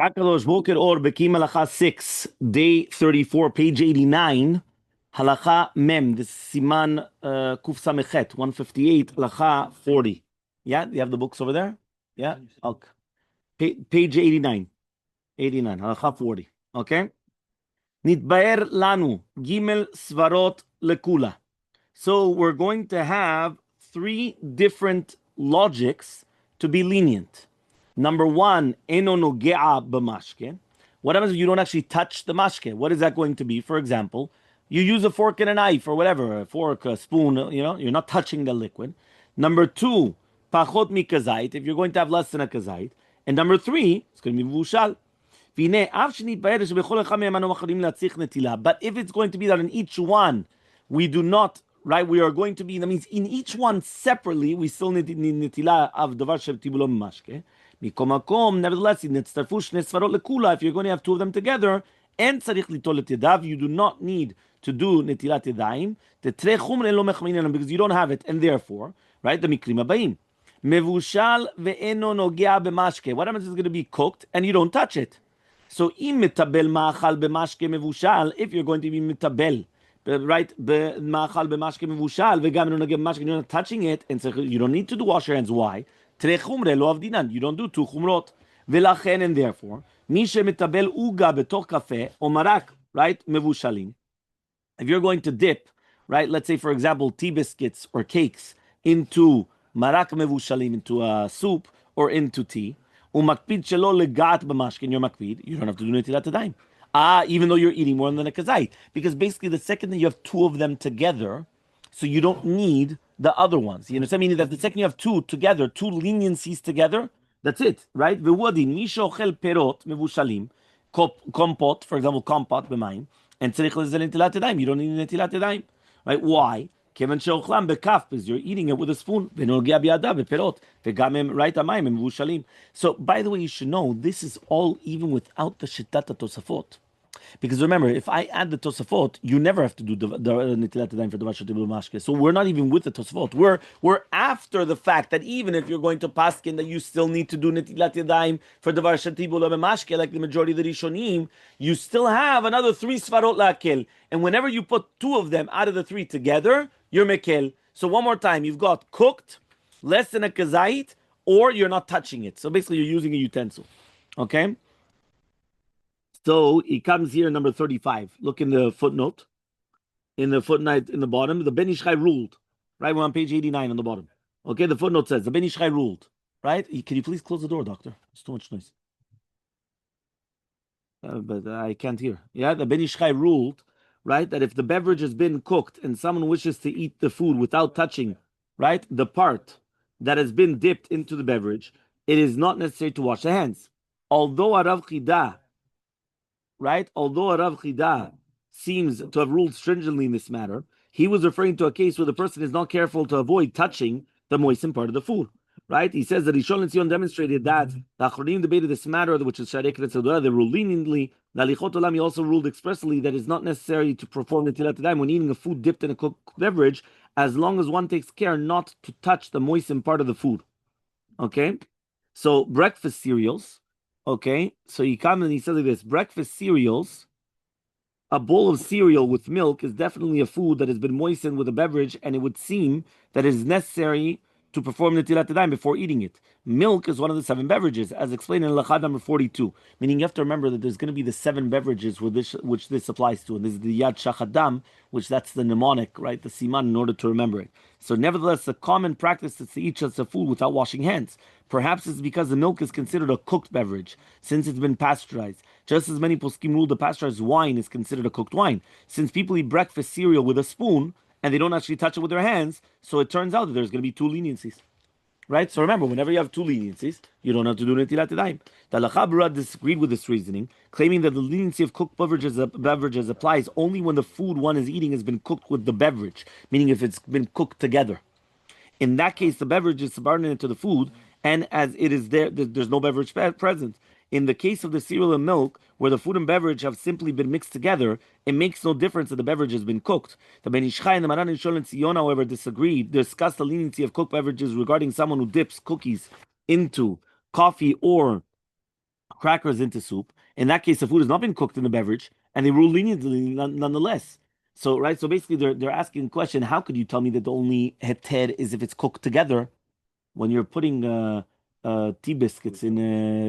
Kakadosh Boker Or Bekiim Halacha 6, day 34, page 89. Halacha Mem, this is Siman Kuf Samechet, 158, Halacha 40. Yeah, you have the books over there? Yeah? Okay. Page 89. 89, Halacha 40. Okay? Nitbaer Lanu, Gimel Svarot Lekula. So we're going to have three different logics to be lenient. Number one, eno nogea b'mashke. What happens if you don't actually touch the mashke? What is that going to be? For example, you use a fork and a knife or whatever, a fork, a spoon, you're not touching the liquid. Number two, pachot mikazait, if you're going to have less than a kazait. And number three, it's going to be vushal. But if it's going to be that in each one, we do not, right? We are going to be, that means in each one separately, we still need netilah of davar shebtibulo mashke. Nevertheless, if you're going to have two of them together, and tzarich litol yadav, you do not need to do netilat yadayim, because you don't have it, and therefore, right, the mikrim abayim. Mevushal ve'eno nogea b'mashke. What happens is going to be cooked, and you don't touch it. So, im metabel ma'achal b'mashke mevushal, if you're going to be metabel, right, ma'achal b'mashke mevushal, ve'gam eno nogea b'mashke, you're not touching it, and so you don't need to do wash your hands. Why? You don't do two chumrot. V'lachen, and therefore, mi shemetabel uga betoch kafeh or marak, right, mevushalim. If you're going to dip, right, let's say for example, tea biscuits or cakes into marak mevushalim, into a soup or into tea, umakpid shelo legat b'mashke, in your makpid, you don't have to do netilat yadayim. Even though you're eating more than a kazait, because basically the second that you have two of them together, so you don't need the other ones. You understand? Meaning that the second you have two together, two leniencies together, that's it, right? V'wadi misho chel perot mevushalim, kompot, for example, kompot b'mayim, and tzarich lezel netilat yadayim. You don't need netilat yadayim, right? Why? Kevan sheochlam bekaf, because you're eating it with a spoon. V'nogea biyadav beperot, v'gamem right amayim mevushalim. So, by the way, you should know this is all even without the shitat tosafot. Because remember, if I add the Tosafot, you never have to do the Netilat Yadayim for the Tibul Mashke. So we're not even with the Tosafot. We're after the fact that even if you're going to paskin that you still need to do Netilat Yadayim for the Tibul Mashke, like the majority of the Rishonim, you still have another three Svarot Lakel. And whenever you put two of them out of the three together, you're Mekel. So one more time, you've got cooked, less than a kazait, or you're not touching it. So basically you're using a utensil. Okay? So he comes here, number 35. Look in the footnote. In the footnote in the bottom, the Ben Ish Chai ruled. Right, we're on page 89 on the bottom. Okay, the footnote says, the Ben Ish Chai ruled. Right? Can you please close the door, doctor? It's too much noise. But I can't hear. Yeah, the Ben Ish Chai ruled, right, that if the beverage has been cooked and someone wishes to eat the food without touching, right, the part that has been dipped into the beverage, it is not necessary to wash the hands. Although Arav Chida, right? Although Rav Chida seems to have ruled stringently in this matter, he was referring to a case where the person is not careful to avoid touching the moistened part of the food, right? He says that Rishon LeZion demonstrated that the Achronim debated this matter, which is Sharei Keretzadora, they ruled leniently. The Alichot Olam also ruled expressly that it's not necessary to perform Netilat Yadayim when eating a food dipped in a cooked beverage, as long as one takes care not to touch the moistened part of the food. Okay? So breakfast cereals. Okay, so he comes and he says like this: breakfast cereals, a bowl of cereal with milk is definitely a food that has been moistened with a beverage, and it would seem that it is necessary to perform Netilat Yadayim before eating it. Milk is one of the 7 beverages, as explained in Halacha number 42. Meaning you have to remember that there's going to be the 7 beverages which this applies to, and this is the Yad Shachadam, which that's the mnemonic, right, the siman, in order to remember it. So nevertheless, the common practice is to eat just the food without washing hands. Perhaps it's because the milk is considered a cooked beverage, since it's been pasteurized. Just as many poskim rule the pasteurized wine is considered a cooked wine. Since people eat breakfast cereal with a spoon, and they don't actually touch it with their hands, so it turns out that there's going to be 2 leniencies. Right? So remember, whenever you have 2 leniencies, you don't have to do Netilat Yadayim. The Halacha Berurah disagreed with this reasoning, claiming that the leniency of cooked beverages applies only when the food one is eating has been cooked with the beverage, meaning if it's been cooked together. In that case, the beverage is subordinate to the food, and as it is there's no beverage present. In the case of the cereal and milk, where the food and beverage have simply been mixed together, it makes no difference that the beverage has been cooked. The Ben Ish Chai and the Maran and Rishon LeZion, however, discussed the leniency of cooked beverages regarding someone who dips cookies into coffee or crackers into soup. In that case, the food has not been cooked in the beverage, and they rule leniently nonetheless. So, right, so basically they're asking the question, how could you tell me that the only heter is if it's cooked together? When you're putting tea biscuits in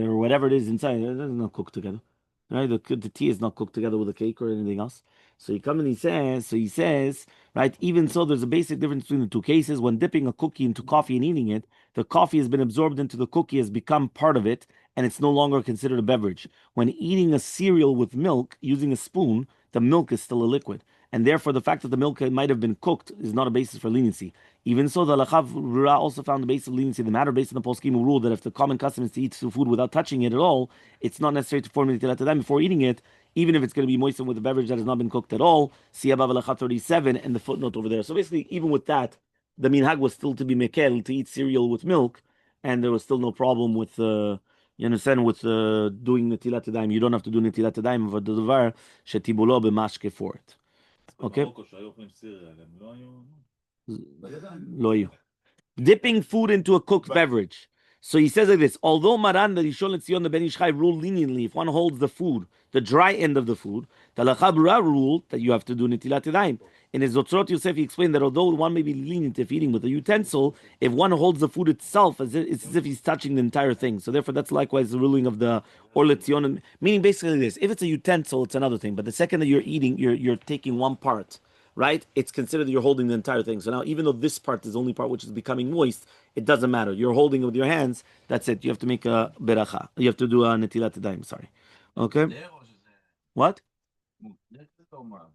or whatever it is inside, it doesn't not cook together, right? The tea is not cooked together with the cake or anything else. So he comes and he says, right? Even so, there's a basic difference between the two cases. When dipping a cookie into coffee and eating it, the coffee has been absorbed into the cookie, has become part of it, and it's no longer considered a beverage. When eating a cereal with milk using a spoon, the milk is still a liquid. And therefore, the fact that the milk might have been cooked is not a basis for leniency. Even so, the Lachav Rura also found the basis of leniency. The matter based on the Poskim rule that if the common custom is to eat food without touching it at all, it's not necessary to form Netillat Yadayim before eating it, even if it's going to be moistened with a beverage that has not been cooked at all. See above Lachav 37 and the footnote over there. So basically, even with that, the minhag was still to be mekel, to eat cereal with milk, and there was still no problem with you understand with doing Netilat Yadayim. You don't have to do Netilat Yadayim for the davar shetibulo b'mashke for it. Okay. לא יהיו. Dipping food into a cooked beverage. So he says like this, although Maran, the Rishon LeZion, the Ben Ish Chai ruled leniently, if one holds the food, the dry end of the food, the Lachabra ruled that you have to do Netilat Yadayim. In his Zotzrot Yosef, he explained that although one may be lenient if eating with a utensil, if one holds the food itself, it's as if he's touching the entire thing. So therefore, that's likewise the ruling of the Or LeZion, meaning basically this, if it's a utensil, it's another thing, but the second that you're eating, you're taking one part, right? It's considered that you're holding the entire thing. So now, even though this part is the only part which is becoming moist, it doesn't matter. You're holding it with your hands. That's it. You have to make a beracha. You have to do a netilat yadayim. Sorry. Okay. What?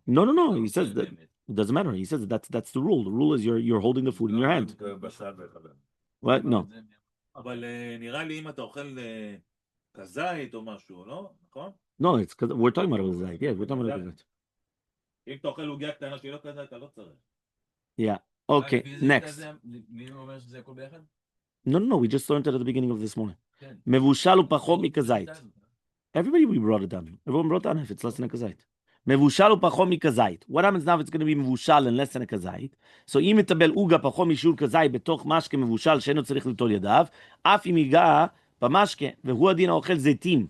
No. He says that it doesn't matter. He says that's the rule. The rule is you're holding the food in your hand. What? No. No, it's because we're talking about kazait. Yeah, we're talking about kazait. Yeah. Okay. Next. No. We just learned it at the beginning of this morning. Mevushal upachot mikazait. Everybody, we brought it down. Everyone brought down if it's less than a kazait. Mevushal upachot mikazait. What happens now if it's going to be mevushal and less than a kazait? So אם יטבל עוגה פחות משיעור כזית בתוך משקה מבושל שאינו צריך ליטול ידיו, אף אם ייגע במשקה והוא הדין האוכל זיתים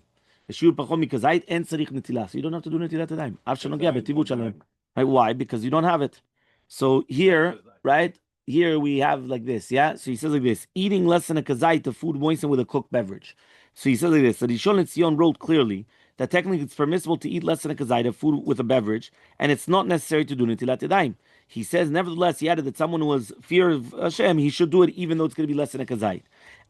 בשיעור פחות מכזית, אין צריך נטילה. So you don't have to do נטילת ידיים. אף שנוגע בטיבות שלהם. Right? Why? Because you don't have it. So here, right? Here we have like this, yeah? So he says like this, eating less than a kazait of food moistened with a cooked beverage. So he says like this, that Rishon LeZion wrote clearly that technically it's permissible to eat less than a kazait of food with a beverage, and it's not necessary to do netilat yadayim. He says, nevertheless, he added that someone who has fear of Hashem, he should do it even though it's going to be less than a kazait.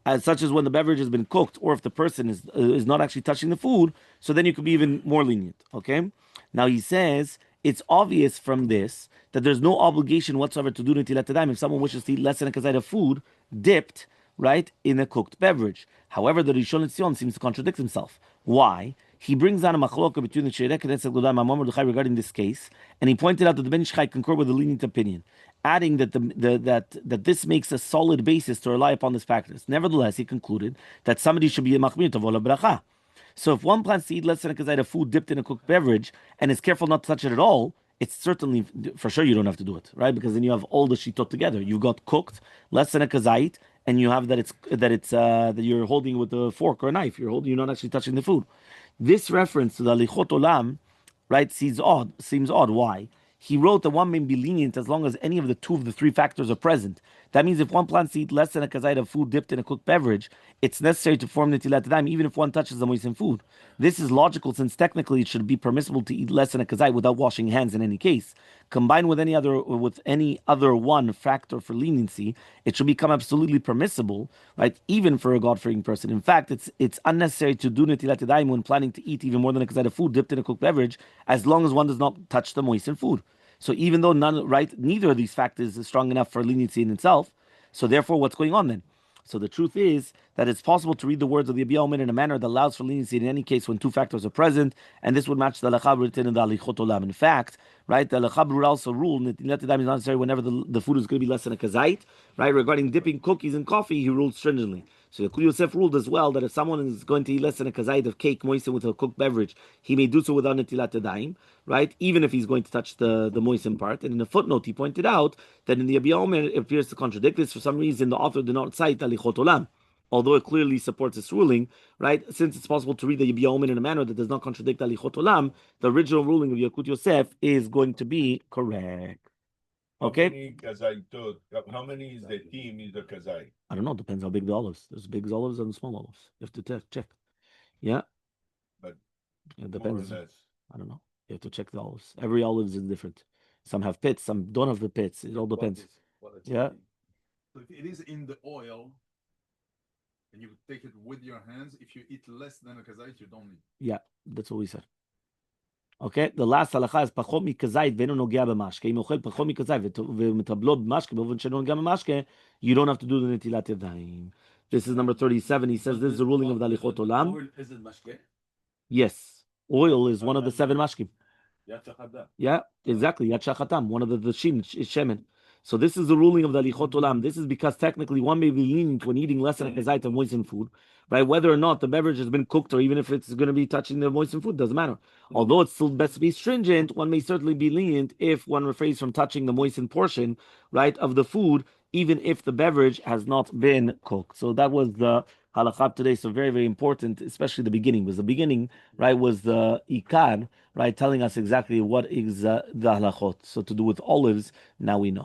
As such as when the beverage has been cooked, or if the person is not actually touching the food, so then you could be even more lenient, okay? Now he says, it's obvious from this that there's no obligation whatsoever to do netilat yadayim if someone wishes to eat less than a kazait of food dipped, right, in a cooked beverage. However, the Rishon LeZion seems to contradict himself. Why? He brings down a machloka between the Sheireh Knesset Godam and Mordechai regarding this case, and he pointed out that the Ben Ish Chai concurred with the lenient opinion, adding that that this makes a solid basis to rely upon this practice. Nevertheless, he concluded that somebody should be a machmir tavol bracha. So if one plans to eat less than a kazait of food dipped in a cooked beverage and is careful not to touch it at all, it's certainly, for sure, you don't have to do it, right? Because then you have all the shitot together. You've got cooked, less than a kazait, and you have that you're holding with a fork or a knife. You're not actually touching the food. This reference to the lichot olam, right, seems odd. Why? He wrote that one may be lenient as long as any of the two of the three factors are present. That means if one plans to eat less than a kazait of food dipped in a cooked beverage, it's necessary to form netilat yadayim, even if one touches the moistened food. This is logical since technically it should be permissible to eat less than a kazait without washing hands in any case. Combined with any other one factor for leniency, it should become absolutely permissible, right? Even for a God-fearing person. In fact, it's unnecessary to do netilat yadayim when planning to eat even more than a kazait of food dipped in a cooked beverage, as long as one does not touch the moistened food. So even though neither of these factors is strong enough for leniency in itself, so therefore what's going on then? So the truth is that it's possible to read the words of the Abiyah Omer in a manner that allows for leniency in any case when two factors are present, and this would match the Halacha written in the Alichot Olam. In fact, right, the Halacha also ruled that Netilat Yadayim is not necessary whenever the food is going to be less than a kazait, right? Regarding dipping cookies in coffee, he ruled stringently. So Yakul Yosef ruled as well that if someone is going to eat less than a kazait of cake moistened with a cooked beverage, he may do so without Netilat Yadayim, right? Even if he's going to touch the moistened part. And in a footnote, he pointed out that in the Abiyah Omer it appears to contradict this. For some reason, the author did not cite Alichot Olam. although it clearly supports this ruling, right? Since it's possible to read the Yabia Omen in a manner that does not contradict Alichot Olam, the original ruling of Yakut Yosef is going to be correct. Okay? How many is the team is the kazai? I don't know. Depends how big the olives. There's big olives and small olives. You have to check. Yeah? But it depends. More or less. I don't know. You have to check the olives. Every olive is different. Some have pits, some don't have the pits. It all depends. Yeah? So if it is in the oil, and you take it with your hands, if you eat less than a kazait, you don't need. Yeah, that's what we said. Okay, the last halacha is פחות מכזית ואינו נוגע במשקה. אם אוכל פחות מכזית ומטבלו במשקה באופן שאינו נוגע במשקה, you don't have to do the נטילת ידיים. This is number 37. He says this is the ruling of the הליכות עולם. Oil isn't mashke? Yes, oil is one of the 7 mashkim. Yeah, exactly. Yad shachatam, one of the shemen. So this is the ruling of the Alichot Olam. This is because technically one may be lenient when eating less than a kazait of moistened food, right? Whether or not the beverage has been cooked or even if it's going to be touching the moistened food, doesn't matter. Although it's still best to be stringent, one may certainly be lenient if one refrains from touching the moistened portion, right, of the food, even if the beverage has not been cooked. So that was the halakha today. So very, very important, especially the beginning. Was the beginning, right, was the ikar, right, telling us exactly what is the halachot. So to do with olives, now we know.